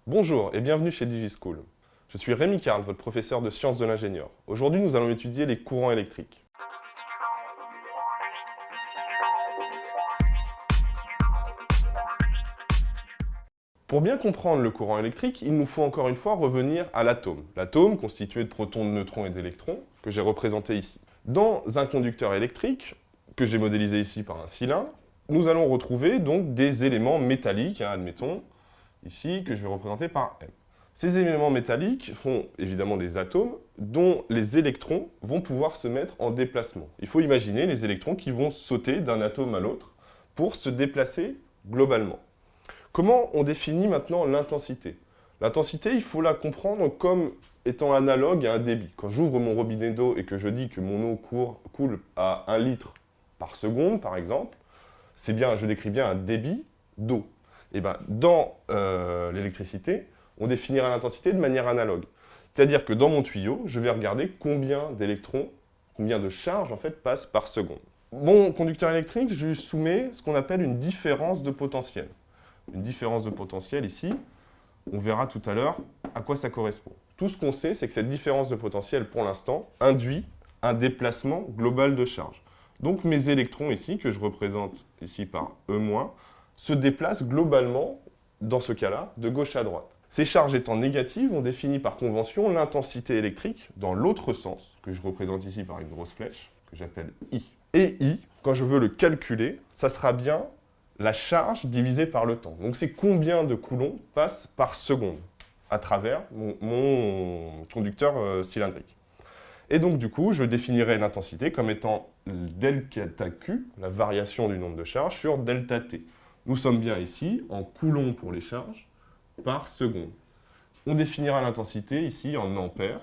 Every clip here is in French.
Bonjour et bienvenue chez DigiSchool. Je suis Rémi Carl, votre professeur de sciences de l'ingénieur. Aujourd'hui, nous allons étudier les courants électriques. Pour bien comprendre le courant électrique, il nous faut encore une fois revenir à l'atome. L'atome, constitué de protons, de neutrons et d'électrons, que j'ai représenté ici. Dans un conducteur électrique, que j'ai modélisé ici par un cylindre, nous allons retrouver donc des éléments métalliques, admettons, ici, que je vais représenter par M. Ces éléments métalliques font évidemment des atomes dont les électrons vont pouvoir se mettre en déplacement. Il faut imaginer les électrons qui vont sauter d'un atome à l'autre pour se déplacer globalement. Comment on définit maintenant l'intensité? L'intensité, il faut la comprendre comme étant analogue à un débit. Quand j'ouvre mon robinet d'eau et que je dis que mon eau coule à 1 litre par seconde, par exemple, je décris bien un débit d'eau. Et dans l'électricité, on définira l'intensité de manière analogue. C'est-à-dire que dans mon tuyau, je vais regarder combien d'électrons, combien de charges en fait passent par seconde. Mon conducteur électrique, je lui soumets ce qu'on appelle une différence de potentiel. Une différence de potentiel ici, on verra tout à l'heure à quoi ça correspond. Tout ce qu'on sait, c'est que cette différence de potentiel, pour l'instant, induit un déplacement global de charge. Donc mes électrons ici, que je représente ici par E-, se déplacent globalement, dans ce cas-là, de gauche à droite. Ces charges étant négatives, on définit par convention l'intensité électrique dans l'autre sens, que je représente ici par une grosse flèche, que j'appelle I. Et I, quand je veux le calculer, ça sera bien la charge divisée par le temps. Donc c'est combien de coulombs passent par seconde à travers mon conducteur cylindrique. Et donc du coup, je définirai l'intensité comme étant delta Q, la variation du nombre de charges, sur delta T. Nous sommes bien ici en coulombs pour les charges par seconde. On définira l'intensité ici en ampères,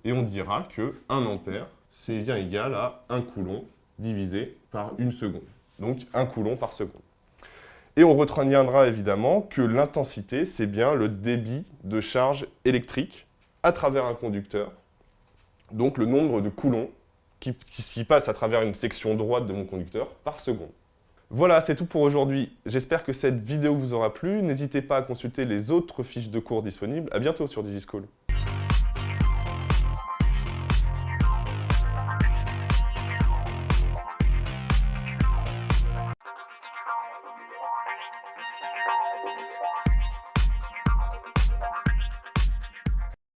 et on dira que 1 ampère, c'est bien égal à 1 coulomb divisé par 1 seconde. Donc 1 coulomb par seconde. Et on retiendra évidemment que l'intensité, c'est bien le débit de charge électrique à travers un conducteur, donc le nombre de coulombs qui passe à travers une section droite de mon conducteur par seconde. Voilà, c'est tout pour aujourd'hui. J'espère que cette vidéo vous aura plu. N'hésitez pas à consulter les autres fiches de cours disponibles. À bientôt sur DigiSchool.